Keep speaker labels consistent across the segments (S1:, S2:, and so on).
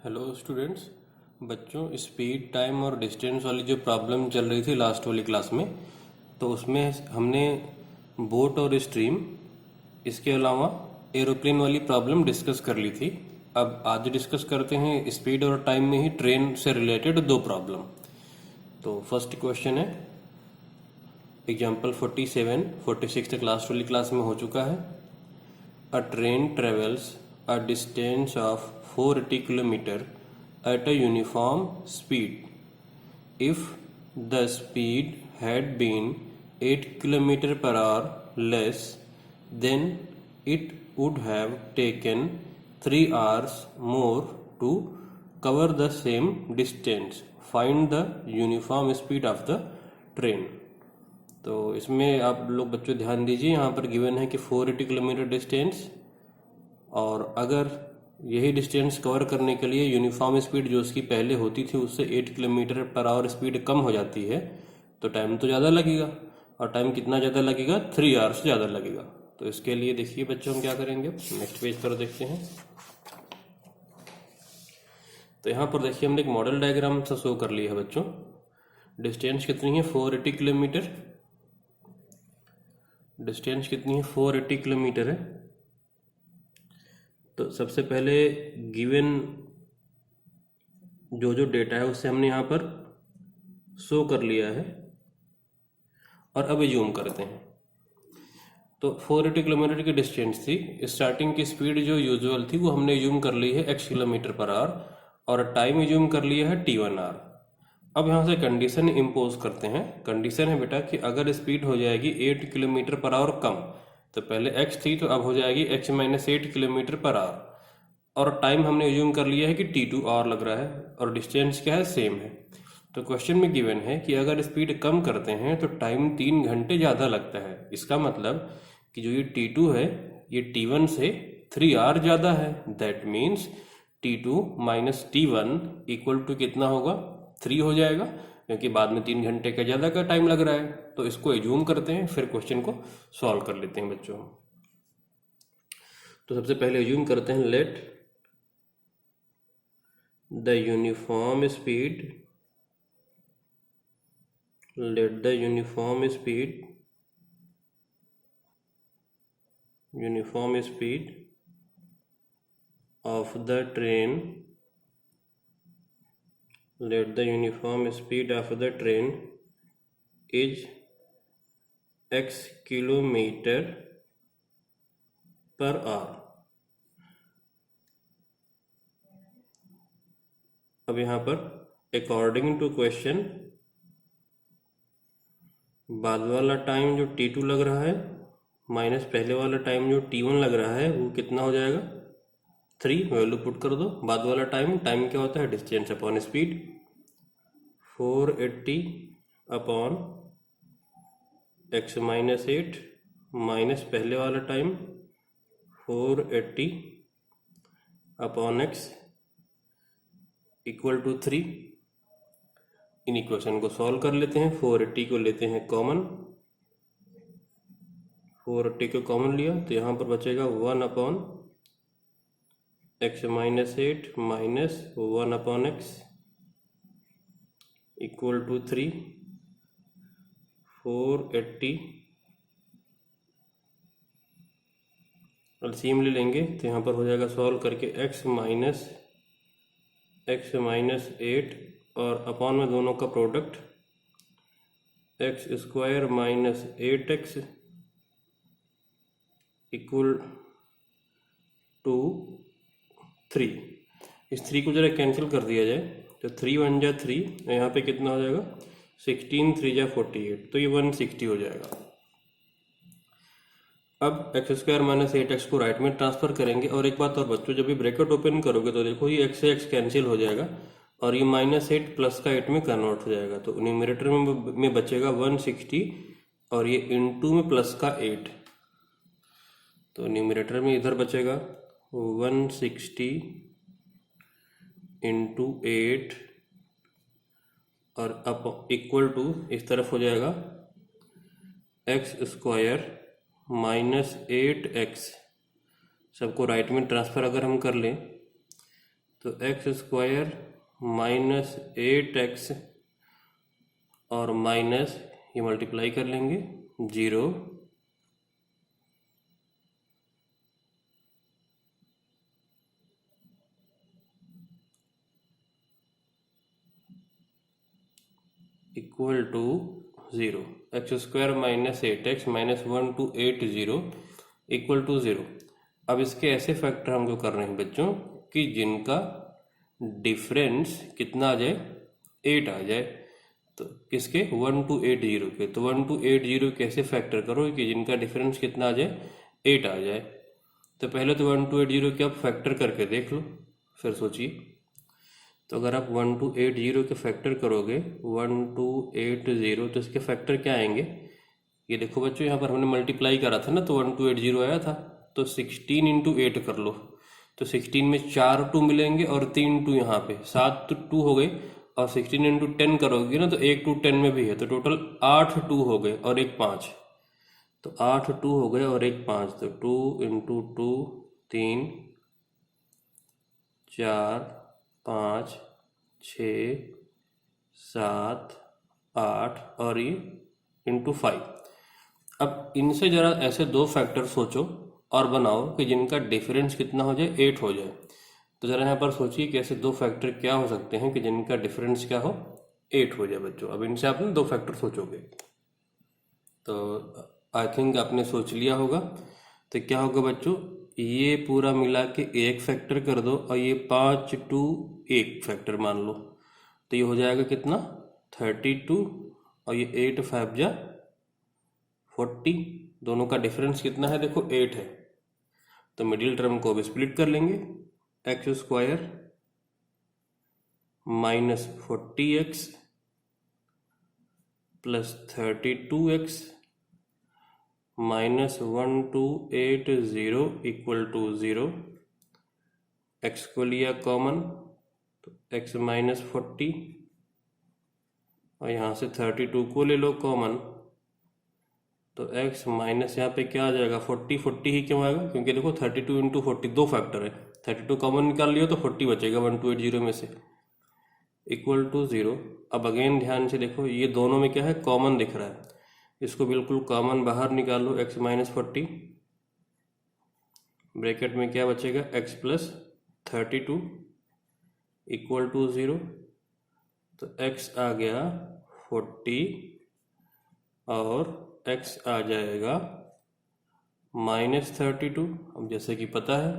S1: Hello students. बच्चों, speed, time और distance वाली जो प्रॉब्लम चल रही थी लास्ट वाली क्लास में, तो उसमें हमने बोट और स्ट्रीम, इसके अलावा एरोप्लेन वाली प्रॉब्लम डिस्कस कर ली थी। अब आज डिस्कस करते हैं स्पीड और टाइम में ही ट्रेन से रिलेटेड दो प्रॉब्लम। तो फर्स्ट क्वेश्चन है एग्जाम्पल 47, 46 तक लास्ट वाली क्लास में हो चुका है। A train travels a distance of 480 km at a uniform speed. If the speed had been 8 km per hour less, then it would have taken 3 hours more to cover the same distance. Find the uniform speed of the train. तो इसमें आप लोग बच्चों ध्यान दीजिए, यहाँ पर given है कि 480 किलोमीटर डिस्टेंस, और अगर यही डिस्टेंस कवर करने के लिए यूनिफॉर्म स्पीड जो उसकी पहले होती थी उससे 8 किलोमीटर पर आवर स्पीड कम हो जाती है तो टाइम तो ज़्यादा लगेगा। और टाइम कितना ज़्यादा लगेगा? 3 आवर्स ज़्यादा लगेगा। तो इसके लिए देखिए बच्चों हम क्या करेंगे, नेक्स्ट पेज पर देखते हैं। तो यहाँ पर देखिए हमने एक मॉडल डायग्राम से शो कर लिया है बच्चों। डिस्टेंस कितनी है? 480 किलोमीटर। डिस्टेंस कितनी है? 480 किलोमीटर है। तो सबसे पहले गिवन जो जो डेटा है उससे हमने यहाँ पर शो कर लिया है, और अब जूम करते हैं। तो 480 किलोमीटर की डिस्टेंस थी। स्टार्टिंग की स्पीड जो यूजुअल थी वो हमने जूम कर ली है x किलोमीटर पर आवर, और टाइम जूम कर लिया है t1 आवर। अब यहाँ से कंडीशन इम्पोज करते हैं। कंडीशन है बेटा कि अगर स्पीड हो जाएगी 8 किलोमीटर पर आवर कम, तो पहले x थी तो अब हो जाएगी x minus 8 kilometre per our, और टाइम हमने एज्यूम कर लिया है कि t2 आवर लग रहा है, और डिस्टेंस क्या है? सेम है। तो क्वेश्चन में गिवन है कि अगर स्पीड कम करते हैं तो टाइम 3 घंटे ज़्यादा लगता है। इसका मतलब कि जो ये t2 है ये t1 से 3 आवर ज़्यादा है। That means t2 minus t1 equal to कितना होगा? 3 हो जाएगा, क्योंकि बाद में 3 घंटे का ज़्यादा का टाइम लग रहा है। तो इसको एज्यूम करते हैं, फिर क्वेश्चन को सॉल्व कर लेते हैं बच्चों। तो सबसे पहले एज्यूम करते हैं, let the uniform speed of the train is x kilometre per hour. अब यहाँ पर अकॉर्डिंग टू क्वेश्चन बाद वाला टाइम जो t2 लग रहा है माइनस पहले वाला टाइम जो t1 लग रहा है वो कितना हो जाएगा? 3। वैल्यू पुट कर दो। बाद वाला टाइम क्या होता है? Distance upon speed. 480 upon x minus 8 minus पहले वाला time 480 upon x equal to 3। इन इक्वेशन को सॉल्व कर लेते हैं। 480 को लेते हैं कॉमन। 480 को कॉमन लिया तो यहाँ पर बचेगा 1 upon x minus 8 minus 1 upon x equal to 3। 480 LCM ले लेंगे तो यहाँ पर हो जाएगा सॉल्व करके x माइनस 8 और अपॉन में दोनों का product x square minus 8x equal to 3। इस 3 को जरा कैंसिल कर दिया जाए तो 3 1 जा 3, यहाँ पे कितना हो जाएगा? 16 3 जा 48, तो ये 160 हो जाएगा। अब एक्स स्क्वायर माइनस 8x को राइट में ट्रांसफर करेंगे। और एक बात और बच्चों, जब भी ब्रैकेट ओपन करोगे तो देखो ये x से x कैंसिल हो जाएगा और ये माइनस 8 प्लस का 8 में कन्वर्ट हो जाएगा। तो न्यूमरेटर में बचेगा 160 और ये इनटू में प्लस का 8। तो न्यूमरेटर में इधर बचेगा 160 इंटू 8 और अप इक्वल टू इस तरफ हो जाएगा एक्स स्क्वायर माइनस 8x। सबको राइट में ट्रांसफ़र अगर हम कर लें तो एक्स स्क्वायर माइनस 8x और माइनस ये मल्टीप्लाई कर लेंगे 0 equal to 0। X square minus 8x minus 1280 equal to 0। अब इसके ऐसे फैक्टर हमको कर रहे हैं बच्चों कि जिनका डिफरेंस कितना आ जाए 8 आ जाए। तो किसके 1280 के। तो 1280 कैसे फैक्टर करो कि जिनका डिफरेंस कितना आ जाए 8 आ जाए। तो पहले तो 1280 के आप फैक्टर करके देख लो, फिर सोचिए। तो अगर आप 1280 के फैक्टर करोगे 1280 तो इसके फैक्टर क्या आएंगे, ये देखो बच्चों यहाँ पर हमने मल्टीप्लाई करा था ना, तो 1280 आया था। तो 16 इंटू 8 कर लो, तो 16 में 4 2 मिलेंगे और 3 2 यहाँ पे 7 तो 2 हो गए। और 16 इंटू 10 करोगे ना तो 1 2 10 में भी है, तो टोटल 8 2 हो गए और 1 5। तो 8 2 हो गए और 1 5, तो 2 इंटू 2 3 4 5 6 7 8 और ये इंटू 5। अब इनसे जरा ऐसे दो फैक्टर सोचो और बनाओ कि जिनका डिफरेंस कितना हो जाए 8 हो जाए। तो जरा यहाँ पर सोचिए कि ऐसे दो फैक्टर क्या हो सकते हैं कि जिनका डिफरेंस क्या हो 8 हो जाए बच्चों। अब इनसे आपने दो फैक्टर सोचोगे, तो आई थिंक आपने सोच लिया होगा। तो क्या होगा बच्चों, ये पूरा मिला के एक फैक्टर कर दो और ये 5 2 1 फैक्टर मान लो, तो ये हो जाएगा कितना 32 और ये 8 5 जा 40। दोनों का डिफरेंस कितना है देखो 8 है। तो मिडिल टर्म को अब स्प्लिट कर लेंगे, x square minus 40x plus 32x minus 1280 equal to 0। x को लिया कॉमन तो x माइनस 40 और यहाँ से 32 को ले लो कॉमन, तो x माइनस यहाँ पे क्या आ जाएगा 40 40 ही क्यों आएगा, क्योंकि देखो 32 इंटू 40 दो फैक्टर है, 32 कॉमन निकाल लियो तो 40 बचेगा 1280 में से, इक्वल टू 0। अब अगेन ध्यान से देखो ये दोनों में क्या है कॉमन दिख रहा है, इसको बिल्कुल कॉमन बाहर निकालो x माइनस 40, ब्रैकेट में क्या बचेगा x प्लस 32 इक्वल टू 0। तो x आ गया 40 और x आ जाएगा माइनस 32। अब जैसे कि पता है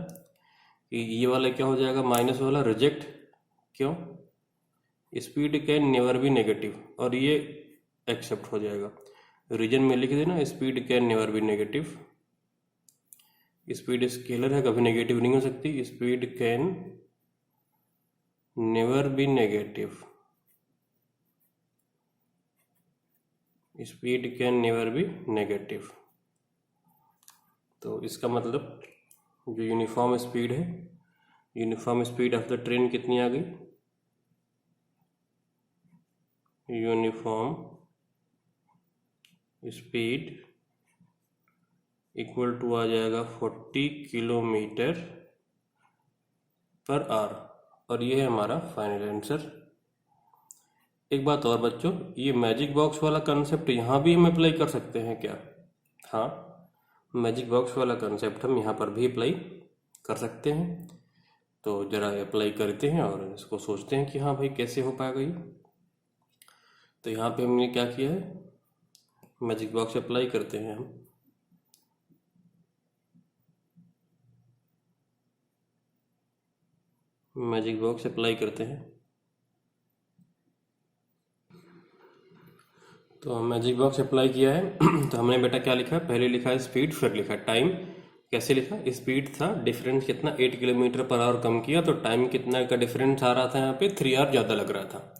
S1: कि ये वाला क्या हो जाएगा माइनस वाला रिजेक्ट, क्यों, speed can never be negative, और ये एक्सेप्ट हो जाएगा। रीजन में लिख देना speed can never be negative, speed scalar है कभी नेगेटिव नहीं हो सकती, speed can never be negative, speed can never be negative. तो इसका मतलब जो यूनिफॉर्म स्पीड है, uniform speed of the train कितनी आ गई, यूनिफॉर्म स्पीड इक्वल टू आ जाएगा 40 किलोमीटर पर आवर, और ये है हमारा फाइनल आंसर। एक बात और बच्चों, ये मैजिक बॉक्स वाला कंसेप्ट यहाँ भी हम अप्लाई कर सकते हैं क्या, हाँ मैजिक बॉक्स वाला कंसेप्ट हम यहाँ पर भी अप्लाई कर सकते हैं। तो ज़रा अप्लाई करते हैं और इसको सोचते हैं कि हाँ भाई कैसे हो पाएगा ये। तो यहाँ पे हमने क्या किया है, मैजिक बॉक्स अप्लाई करते हैं हम। मैजिक बॉक्स अप्लाई करते हैं, तो मैजिक बॉक्स अप्लाई किया है। तो हमने बेटा क्या लिखा है, पहले लिखा है स्पीड, फिर लिखा टाइम। कैसे लिखा, स्पीड था डिफरेंस कितना 8 किलोमीटर पर आवर कम किया, तो टाइम कितना का डिफरेंस आ रहा था यहाँ पे 3 आवर ज़्यादा लग रहा था।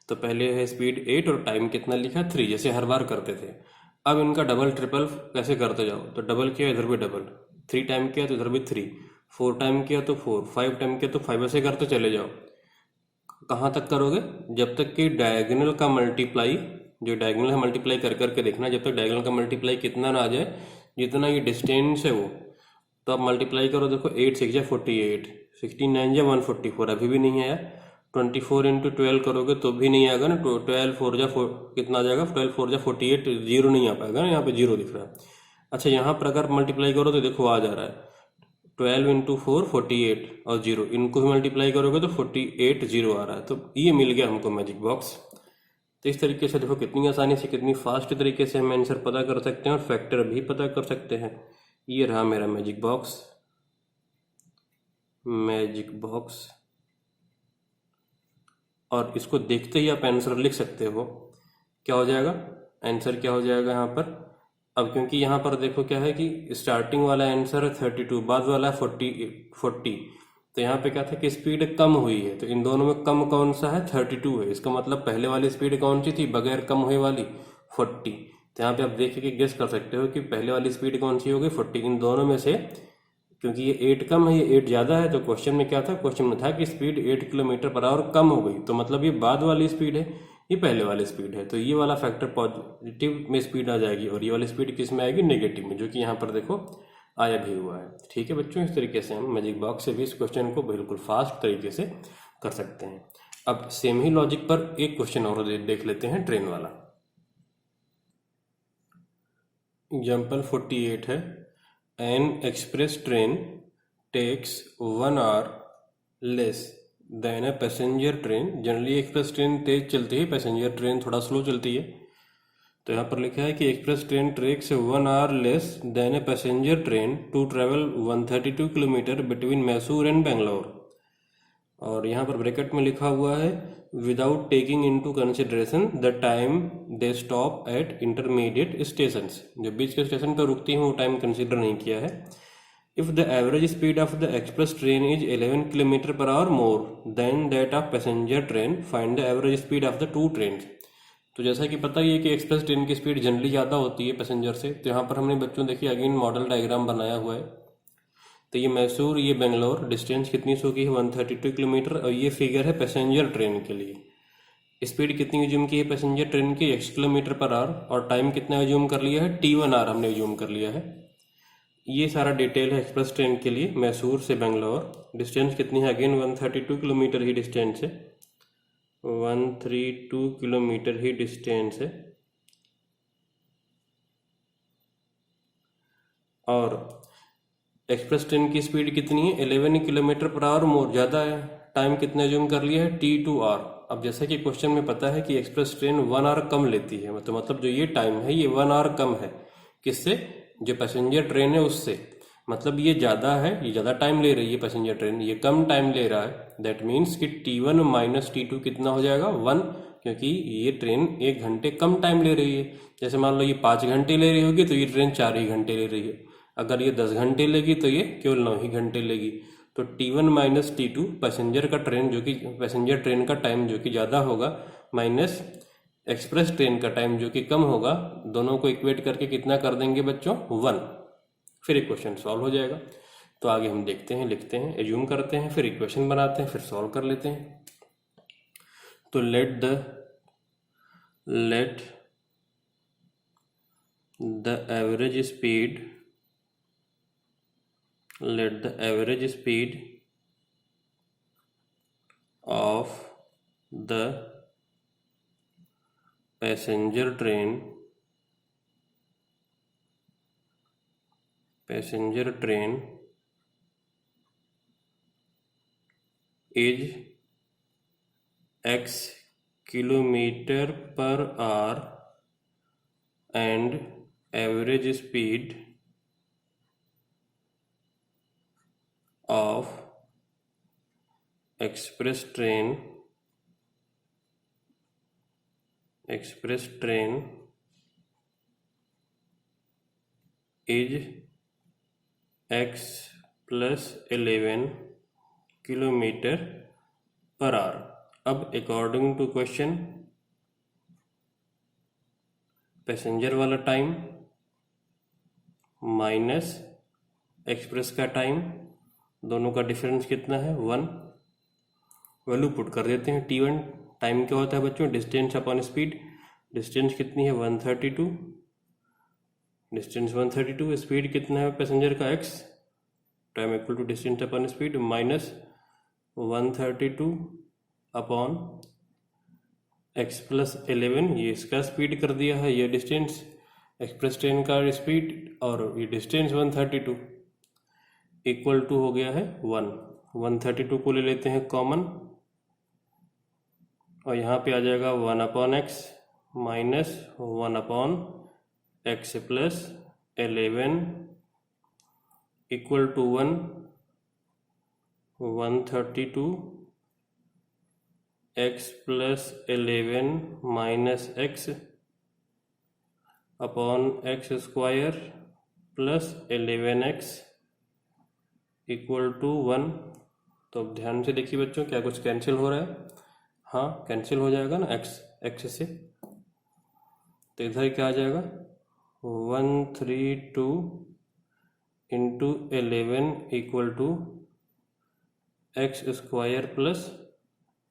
S1: तो पहले है स्पीड 8 और टाइम कितना लिखा 3, जैसे हर बार करते थे। अब इनका डबल ट्रिपल कैसे करते जाओ, तो डबल किया इधर भी डबल, 3 टाइम किया तो इधर भी 3, 4 टाइम किया तो 4, 5 टाइम किया तो 5, ऐसे करते चले जाओ। कहाँ तक करोगे, जब तक कि डायगोनल का मल्टीप्लाई, जो डायगोनल है मल्टीप्लाई कर करके देखना, जब तक डायगोनल का मल्टीप्लाई कितना ना आ जाए जितना ये डिस्टेंस है वो, तो आप मल्टीप्लाई करो। देखो 8 6 48, 16 9 या 144, अभी भी नहीं आया। 24 इंटू 12 करोगे तो भी नहीं आएगा ना। 12 4 जा कितना आ जाएगा, 12 4 जा 48, जीरो नहीं आ पाएगा ना, यहाँ पे जीरो दिख रहा है। अच्छा, यहाँ पर अगर मल्टीप्लाई करो तो देखो आ जा रहा है 12 इंटू 4 48 और जीरो, इनको भी मल्टीप्लाई करोगे तो 48 जीरो आ रहा है। तो ये मिल गया हमको मैजिक बॉक्स। तो इस तरीके से देखो कितनी आसानी से, कितनी फास्ट तरीके से हम आंसर पता कर सकते हैं और फैक्टर भी पता कर सकते हैं। ये रहा मेरा मैजिक बॉक्स, मैजिक बॉक्स। और इसको देखते ही आप आंसर लिख सकते हो। क्या हो जाएगा आंसर, क्या हो जाएगा यहाँ पर। अब क्योंकि यहाँ पर देखो क्या है कि स्टार्टिंग वाला आंसर है 32, बाद वाला है 40, तो यहाँ पे क्या था कि स्पीड कम हुई है, तो इन दोनों में कम कौन सा है, 32 है। इसका मतलब पहले वाली स्पीड कौन सी थी बगैर कम हुई वाली, 40। तो यहाँ पे आप देख के गेस कर सकते हो कि पहले वाली स्पीड कौन सी होगी, 40। इन दोनों में से क्योंकि ये 8 कम है, ये 8 ज़्यादा है, तो क्वेश्चन में क्या था, क्वेश्चन में था कि स्पीड 8 किलोमीटर पर आवर कम हो गई, तो मतलब ये बाद वाली स्पीड है, ये पहले वाली स्पीड है। तो ये वाला फैक्टर पॉजिटिव में स्पीड आ जाएगी और ये वाली स्पीड किस में आएगी, नेगेटिव में, जो कि यहाँ पर देखो आया भी हुआ है। ठीक है बच्चों, इस तरीके से हम मैजिक बॉक्स से भी इस क्वेश्चन को बिल्कुल फास्ट तरीके से कर सकते हैं। अब सेम ही लॉजिक पर एक क्वेश्चन और देख लेते हैं, ट्रेन वाला। एग्जाम्पल 48 है, an express train takes 1 hour less than a passenger train. Generally express train तेज चलती है, पैसेंजर ट्रेन थोड़ा स्लो चलती है। तो यहाँ पर लिखा है कि express train takes 1 hour less than a passenger train to travel 132 kilometre between Mysore and Bangalore. और यहाँ पर ब्रैकेट में लिखा हुआ है without taking into consideration the time they stop at intermediate station. जब बीच के स्टेशन पर रुकती हैं वो टाइम कंसिडर नहीं किया है। If the average speed of the express train is 11 kilometre per our more than that of passenger train, find the average speed of the two train. तो जैसा कि पता ही है कि एक्सप्रेस ट्रेन की स्पीड जनरली ज़्यादा होती है पैसेंजर से। तो यहाँ पर हमने बच्चों देखिए अगेन मॉडल डायग्राम बनाया हुआ है। तो ये मैसूर, ये बेंगलोर, डिस्टेंस कितनी सो की है 132 किलोमीटर, और ये फिगर है पैसेंजर ट्रेन के लिए। स्पीड कितनी एज्यूम की है पैसेंजर ट्रेन की, 6 किलोमीटर पर आवर, और टाइम कितना एज्यूम कर लिया है, T1 आवर हमने एज्यूम कर लिया है। ये सारा डिटेल है एक्सप्रेस ट्रेन के लिए मैसूर से बेंगलोर। डिस्टेंस कितनी है, अगेन 132 किलोमीटर ही डिस्टेंस है, 132 किलोमीटर ही डिस्टेंस है। और एक्सप्रेस ट्रेन की स्पीड कितनी है, 11 किलोमीटर पर आवर मोर, ज़्यादा है। टाइम कितना जूम कर लिया है, T2 आवर। अब जैसे कि क्वेश्चन में पता है कि एक्सप्रेस ट्रेन 1 आवर कम लेती है, तो मतलब जो ये टाइम है ये 1 आवर कम है, किससे, जो पैसेंजर ट्रेन है उससे। मतलब ये ज़्यादा है, ये ज़्यादा टाइम ले रही है पैसेंजर ट्रेन, ये कम टाइम ले रहा है। दैट मीन्स कि T1 माइनस T2 कितना हो जाएगा, 1, क्योंकि ये ट्रेन 1 घंटे कम टाइम ले रही है। जैसे मान लो ये 5 घंटे ले रही होगी तो ये ट्रेन 4 ही घंटे ले रही है। अगर ये 10 घंटे लेगी तो ये केवल 9 ही घंटे लेगी। तो T1 माइनस T2 पैसेंजर का ट्रेन जो कि पैसेंजर ट्रेन का टाइम जो कि ज़्यादा होगा, माइनस एक्सप्रेस ट्रेन का टाइम जो कि कम होगा, दोनों को इक्वेट करके कितना कर देंगे बच्चों, 1। फिर इक्वेशन सॉल्व हो जाएगा। तो आगे हम देखते हैं, लिखते हैं, एज्यूम करते हैं, फिर इक्वेशन बनाते हैं, फिर सॉल्व कर लेते हैं। तो let the average speed of the passenger train is x kilometer per hour and average speed of express train is x plus 11 kilometre per hour. अब अकॉर्डिंग टू क्वेश्चन पैसेंजर वाला time minus express का time, दोनों का difference कितना है, 1। Value put कर देते हैं। T1 टाइम क्या होता है बच्चों, डिस्टेंस अपॉन स्पीड। डिस्टेंस कितनी है, 132, डिस्टेंस 132। स्पीड कितना है पैसेंजर का, x। Time equal to distance upon speed minus 132 upon x plus 11, ये इसका स्पीड कर दिया है, ये डिस्टेंस एक्सप्रेस ट्रेन का स्पीड और ये डिस्टेंस 132 इक्वल टू हो गया है 1। 132 को ले लेते हैं कॉमन और यहाँ पे आ जाएगा 1 upon x minus 1 upon x plus 11 equal to 1। 132 x plus 11 minus x upon x square plus 11x equal to 1। तो अब ध्यान से देखिए बच्चों, क्या कुछ कैंसिल हो रहा है? हाँ, कैंसिल हो जाएगा ना x से। तो इधर क्या आ जाएगा 132 into 11 equal to x square plus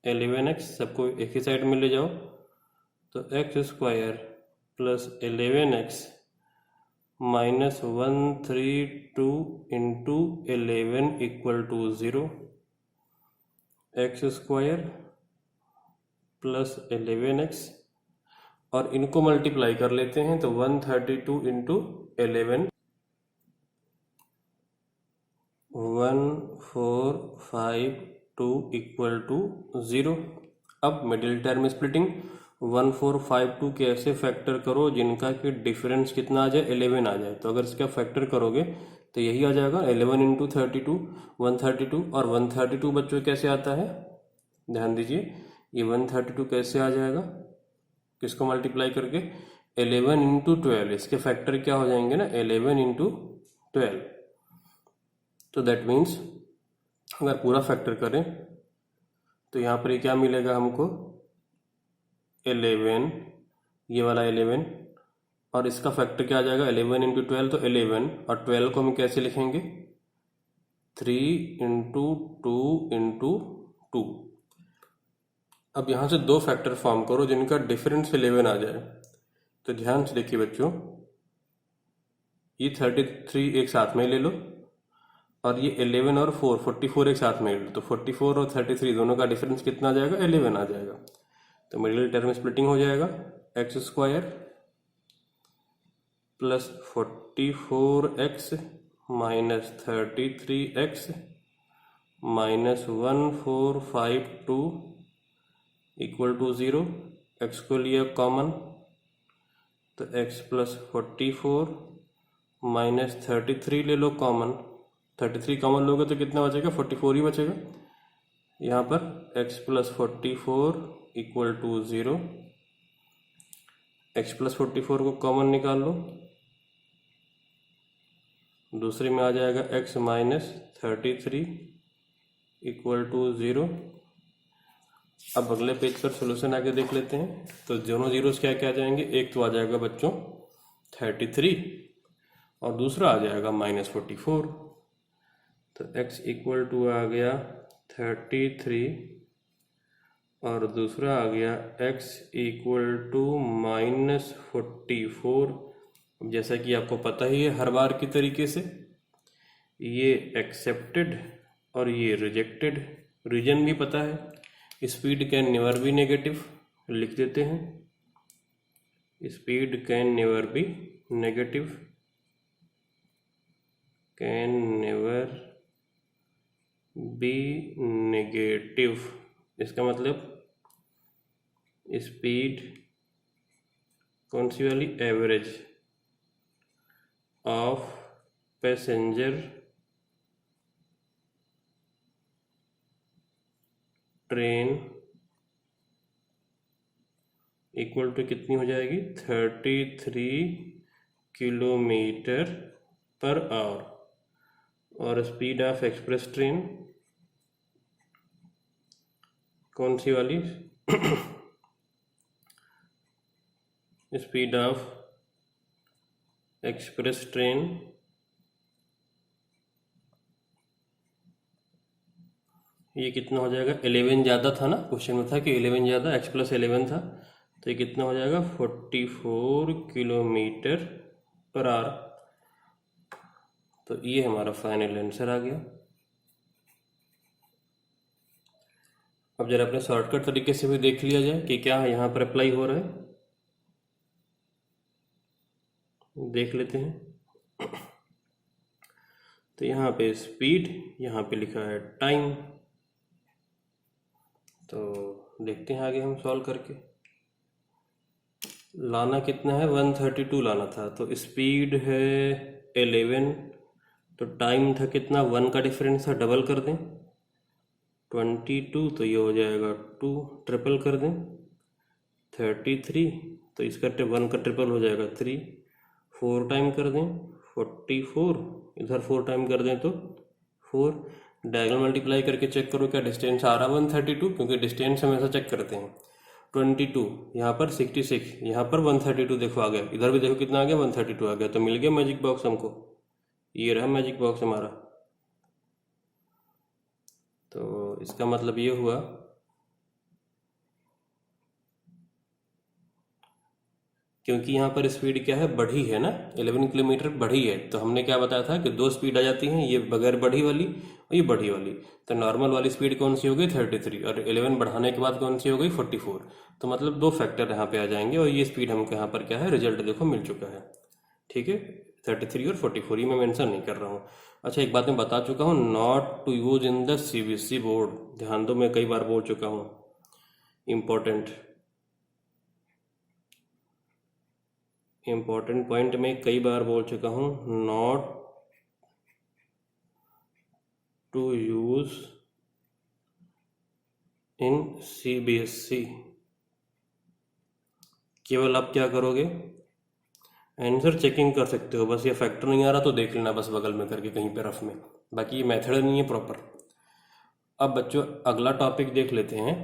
S1: 11x, सबको एक ही साइड में ले जाओ तो x square plus 11x minus 132 into 11 equal to 0। X square plus 11x और इनको मल्टीप्लाई कर लेते हैं तो 132 इंटू 11 1452 इक्वल टू 0। अब मिडिल टर्म स्प्लिटिंग 1452 के ऐसे फैक्टर करो जिनका कि डिफरेंस कितना आ जाए 11 आ जाए। तो अगर इसका फैक्टर करोगे तो यही आ जाएगा 11 इंटू 32 132। और 132 बच्चों कैसे आता है, ध्यान दीजिए, ये 132 कैसे आ जाएगा, किसको मल्टीप्लाई करके 11 इंटू 12, इसके फैक्टर क्या हो जाएंगे ना 11 इंटू 12। तो दैट मीन्स अगर पूरा फैक्टर करें तो यहाँ पर क्या मिलेगा हमको 11, ये वाला 11 और इसका फैक्टर क्या आ जाएगा 11 इंटू 12, तो 11 और 12 को हम कैसे लिखेंगे 3 इंटू 2 इंटू 2। अब यहाँ से दो फैक्टर फॉर्म करो जिनका डिफरेंस 11 आ जाए। तो ध्यान से देखिए बच्चों, ये 33 एक साथ में ले लो और ये 11 और 44 एक साथ में ले लो, तो 44 और 33 दोनों का डिफरेंस कितना आ जाएगा 11 आ जाएगा। तो मिडिल टर्म स्प्लिटिंग हो जाएगा x square plus 44x minus 33x minus 1452 equal to 0। x को लिया कॉमन तो x प्लस 44 माइनस 33 ले लो कॉमन, 33 कॉमन लोगे तो कितना बचेगा 44 ही बचेगा। यहाँ पर x plus 44 equal to 0। x plus 44 को कॉमन निकाल लो, दूसरे में आ जाएगा x माइनस 33 इक्वल टू 0। अब अगले पेज पर सॉल्यूशन आगे देख लेते हैं। तो दोनों जीरोस क्या क्या आ जाएंगे, एक तो आ जाएगा बच्चों 33 और दूसरा आ जाएगा माइनस 44। तो x इक्वल टू आ गया 33 और दूसरा आ गया x इक्वल टू माइनस 44। जैसा कि आपको पता ही है हर बार की तरीके से, ये एक्सेप्टेड और ये रिजेक्टेड, रीजन भी पता है। Speed can never be negative, लिख देते हैं speed can never be negative, can never be negative. इसका मतलब स्पीड कौन सी वाली, average of passenger train equal to कितनी हो जाएगी 33 किलोमीटर पर आवर। और स्पीड ऑफ एक्सप्रेस ट्रेन कौन सी वाली स्पीड ऑफ एक्सप्रेस ट्रेन ये कितना हो जाएगा 11 ज़्यादा था ना, क्वेश्चन में था कि 11 ज़्यादा, x प्लस 11 था, तो ये कितना हो जाएगा 44 किलोमीटर पर आवर। तो ये हमारा फाइनल आंसर आ गया। अब जरा अपने शॉर्टकट तरीके से भी देख लिया जाए कि क्या यहाँ पर अप्लाई हो रहा है, देख लेते हैं। तो यहाँ पे स्पीड, यहाँ पे लिखा है टाइम। तो देखते हैं आगे हम सॉल्व करके। लाना कितना है, 132 लाना था। तो स्पीड है 11, तो टाइम था कितना, 1 का डिफरेंस था, डबल कर दें 22, तो ये हो जाएगा 2, ट्रिपल कर दें 33, तो इसका 1 का ट्रिपल हो जाएगा 3, 4 टाइम कर दें 44, इधर 4 टाइम कर दें तो 4। डायगोनल मल्टीप्लाई करके चेक करो क्या डिस्टेंस आ रहा है 132, क्योंकि डिस्टेंस हमेशा चेक करते हैं। 22 यहाँ पर 66, यहाँ पर 132 देखो आ गया, इधर भी देखो कितना आ गया 132 आ गया। तो मिल गया मैजिक बॉक्स हमको, ये रहा मैजिक बॉक्स हमारा। तो इसका मतलब ये हुआ क्योंकि यहाँ पर स्पीड क्या है, बढ़ी है ना, 11 किलोमीटर बढ़ी है। तो हमने क्या बताया था कि 2 स्पीड आ जाती हैं, ये बगैर बढ़ी वाली और ये बढ़ी वाली। तो नॉर्मल वाली स्पीड कौन सी हो गई 33, और 11 बढ़ाने के बाद कौन सी हो गई 44। तो मतलब 2 फैक्टर यहाँ पे आ जाएंगे, और ये स्पीड हमको यहाँ पर क्या है, रिजल्ट देखो मिल चुका है। ठीक है, 33 और 44 ये मैं मेंशन नहीं कर रहा हूँ। अच्छा, एक बात मैं बता चुका हूँ, not to use in the CBSE board. ध्यान दो, मैं कई बार बोल चुका हूँ, इम्पोर्टेंट पॉइंट में कई बार बोल चुका हूँ, not to use in CBSE। केवल आप क्या करोगे, आंसर चेकिंग कर सकते हो, बस ये फैक्टर नहीं आ रहा तो देख लेना बस बगल में करके कहीं पे रफ में, बाकी ये मेथड नहीं है प्रॉपर। अब बच्चों अगला टॉपिक देख लेते हैं,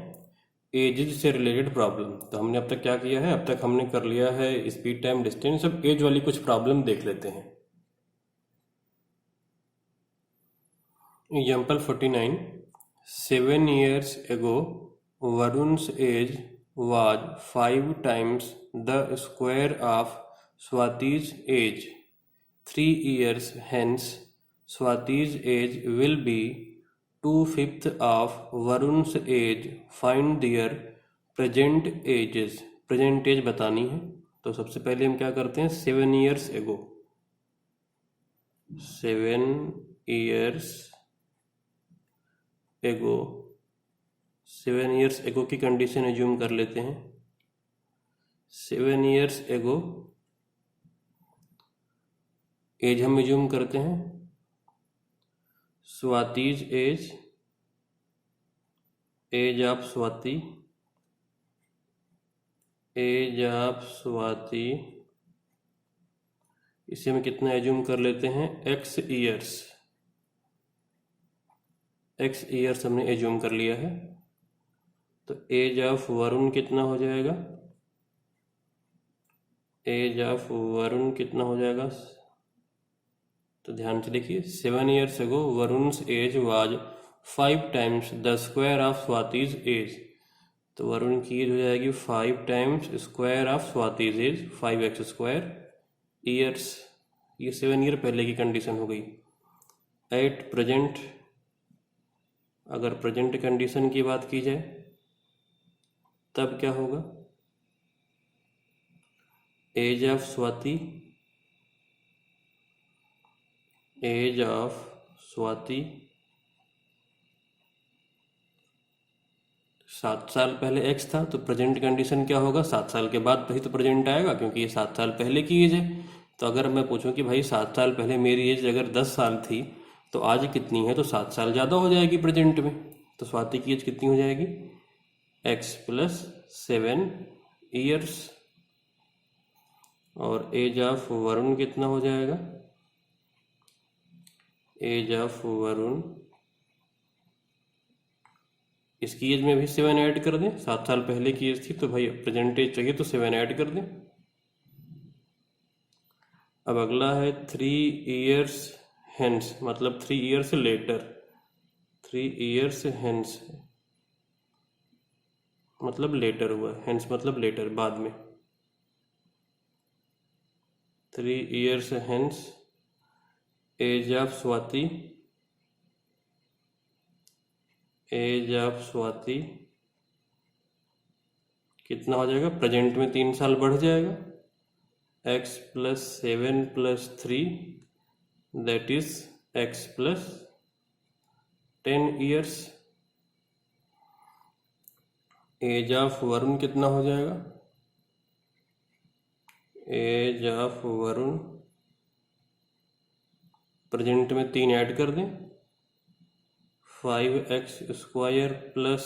S1: एजेज से रिलेटेड प्रॉब्लम। तो हमने अब तक क्या किया है, अब तक हमने कर लिया है स्पीड, टाइम, डिस्टेंस। अब एज वाली कुछ प्रॉब्लम देख लेते हैं। Example 49, 7 years ago Varun's age was 5 times the square of Swati's age. 3 years hence Swati's age will be 2/5 of Varun's age. Find their present ages. Present age बतानी है। तो सबसे पहले हम क्या करते हैं, 7 years ago, 7 years ago, 7 years ago की कंडीशन एज्यूम कर लेते हैं। 7 years ago एज हम एज्यूम करते हैं Swati's age, age of Swati, age of Swati, इसे हम कितना एज्यूम कर लेते हैं, x ईयर्स, x ईयर्स हमने एज्यूम कर लिया है। तो एज ऑफ वरुण कितना हो जाएगा, एज ऑफ वरुण कितना हो जाएगा, तो ध्यान से देखिए, 7 years ago Varun's age was 5 times the square of Swati's age. तो वरुण की एज हो जाएगी 5 times square of Swati's age, 5x square years. ये 7 ईयर पहले की कंडीशन हो गई। एट प्रेजेंट, अगर प्रेजेंट कंडीशन की बात की जाए तब क्या होगा, age of Swati, age of Swati 7 साल पहले x था, तो प्रेजेंट कंडीशन क्या होगा, 7 साल के बाद ही तो प्रेजेंट आएगा, क्योंकि ये 7 साल पहले की एज है। तो अगर मैं पूछूं कि भाई 7 साल पहले मेरी एज अगर 10 साल थी तो आज कितनी है, तो 7 साल ज़्यादा हो जाएगी प्रेजेंट में। तो स्वाति की एज कितनी हो जाएगी, x + 7 ईयर्स। और एज ऑफ वरुण कितना हो जाएगा, एज ऑफ वरुण, इसकी एज में भी 7 ऐड कर दें, 7 साल पहले की एज थी तो भाई प्रेजेंट एज चाहिए तो 7 ऐड कर दें। अब अगला है 3 years हेंस, मतलब 3 years लेटर, 3 years हेंस मतलब लेटर हुआ, हेंस मतलब लेटर, बाद में। 3 years hence age of Swati, age of Swati कितना हो जाएगा, प्रेजेंट में 3 साल बढ़ जाएगा, x + 7 + 3 that is x + 10 years. Age of Varun कितना हो जाएगा, एज ऑफ वरुण प्रेजेंट में 3 ऐड कर दें, 5x² +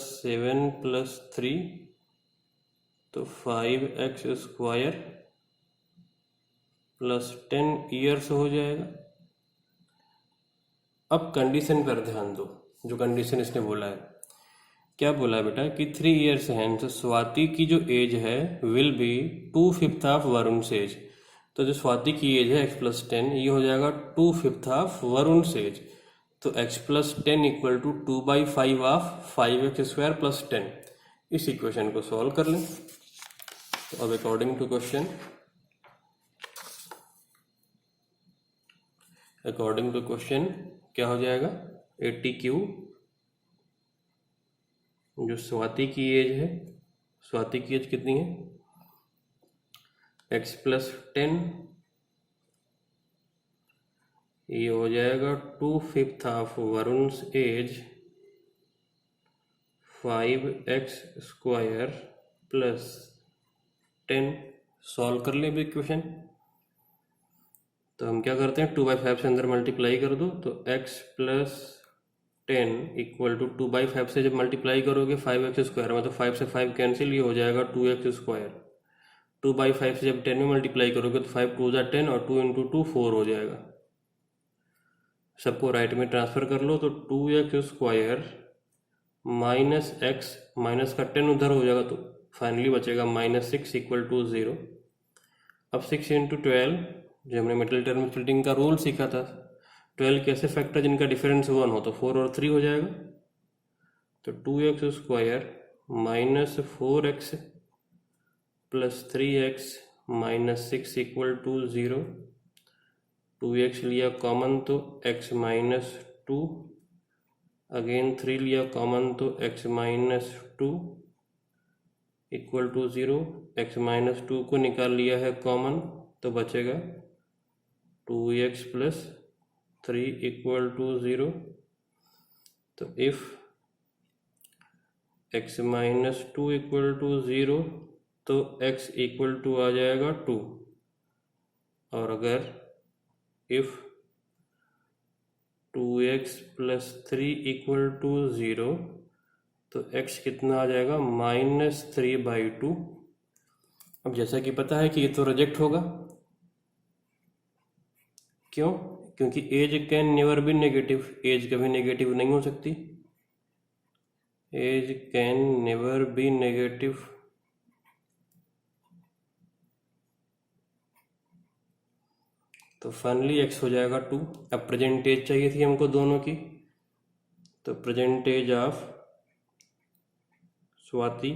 S1: 7 + 3 तो 5x² + 10 ईयर्स हो जाएगा। अब कंडीशन पर ध्यान दो, जो कंडीशन इसने बोला है, क्या बोला है बेटा कि 3 ईयर्स हैं, तो स्वाति की जो एज है will be 2/5 of Varun age. तो जो स्वाति की एज है x + 10, ये हो जाएगा 2/5 ऑफ वरुण एज। तो x + 10 = 2/5 ऑफ 5x² + 10। इस इक्वेशन को सॉल्व कर लें। तो अब अकॉर्डिंग टू क्वेश्चन, क्या हो जाएगा, 80Q जो स्वाति की एज है, स्वाति की एज कितनी है, x + 10, ये हो जाएगा 2/5 of Varun as 5x² + 10। Solve कर ले इक्वेशन। तो हम क्या करते हैं, 2/5 से अंदर मल्टीप्लाई कर दो, तो x + 10 = 2/5 से जब मल्टीप्लाई करोगे 5x² में, तो 5 से 5 कैंसिल, ये हो जाएगा 2x²। 2/5 से जब 10 में मल्टीप्लाई करोगे तो 5 × 2 = 10 और 2 × 2 4 हो जाएगा। सबको राइट में ट्रांसफर कर लो, तो 2x² - x माइनस का 10 उधर हो जाएगा, तो फाइनली बचेगा -6 = 0। अब 6 × 12, जो हमने मिडिल टर्म स्प्लिटिंग का रूल सीखा था, 12 कैसे फैक्टर जिनका डिफरेंस 1 हो, तो 4 और 3 हो जाएगा। तो 2x² - 4x + 3x - 6 = 0। 2x लिया कॉमन तो x - 2, अगेन 3 लिया कॉमन तो x - 2 = 0। x - 2 को निकाल लिया है कॉमन, तो बचेगा 2x + 3 = 0। तो इफ x - 2 = 0, तो x = आ जाएगा 2। और अगर इफ 2x + 3 = 0, तो x कितना आ जाएगा, -3/2। अब जैसा कि पता है कि ये तो रिजेक्ट होगा, क्यों, क्योंकि age can never be negative, age कभी नेगेटिव नहीं हो सकती, age can never be negative. तो फाइनली x हो जाएगा 2। अब प्रेजेंट एज चाहिए थी हमको दोनों की, तो प्रेजेंट एज ऑफ स्वाति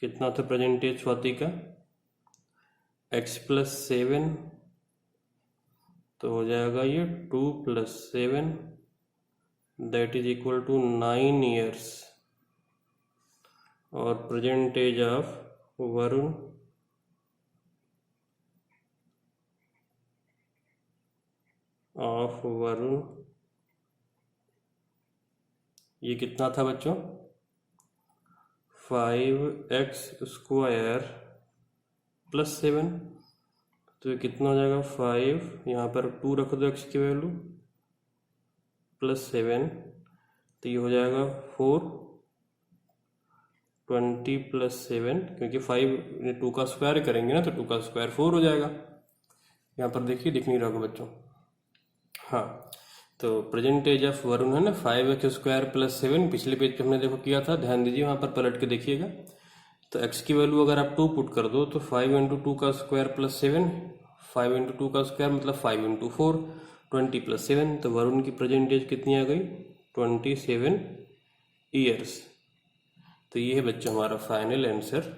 S1: कितना था प्रेजेंट एज स्वाति का, x + 7, तो हो जाएगा ये 2 + 7 दैट इज = 9 ईयर्स। और प्रेजेंट एज ऑफ वरुण ये कितना था बच्चों, 5x² + 7, तो ये कितना हो जाएगा, 5, यहाँ पर 2 रख दो x की वैल्यू, +7, तो ये हो जाएगा 4, 20 + 7, क्योंकि 5 2 का स्क्वायर करेंगे ना, तो 2 का स्क्वायर 4 हो जाएगा। यहाँ पर देखिए, दिख नहीं रहा होगा बच्चों, हाँ। तो प्रेजेंट एज ऑफ वरुण है ना 5x² + 7, पिछले पेज पे हमने देखो किया था, ध्यान दीजिए, वहाँ पर पलट के देखिएगा। तो x की वैल्यू अगर आप 2 पुट कर दो, तो 5 × 2 का स्क्वायर + 7, 5 × 2 का स्क्वायर मतलब 5 × 4, 20 + 7, तो वरुण की प्रेजेंट एज कितनी आ गई, 27 ईयर्स। तो ये है बच्चों हमारा फाइनल आंसर,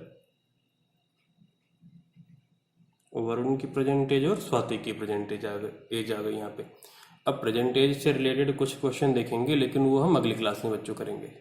S1: वरुण की प्रेजेंट एज और स्वाति की प्रेजेंट एज आ गई यहाँ पे। अब प्रेजेंट एज से रिलेटेड कुछ क्वेश्चन देखेंगे, लेकिन वो हम अगली क्लास में बच्चों करेंगे।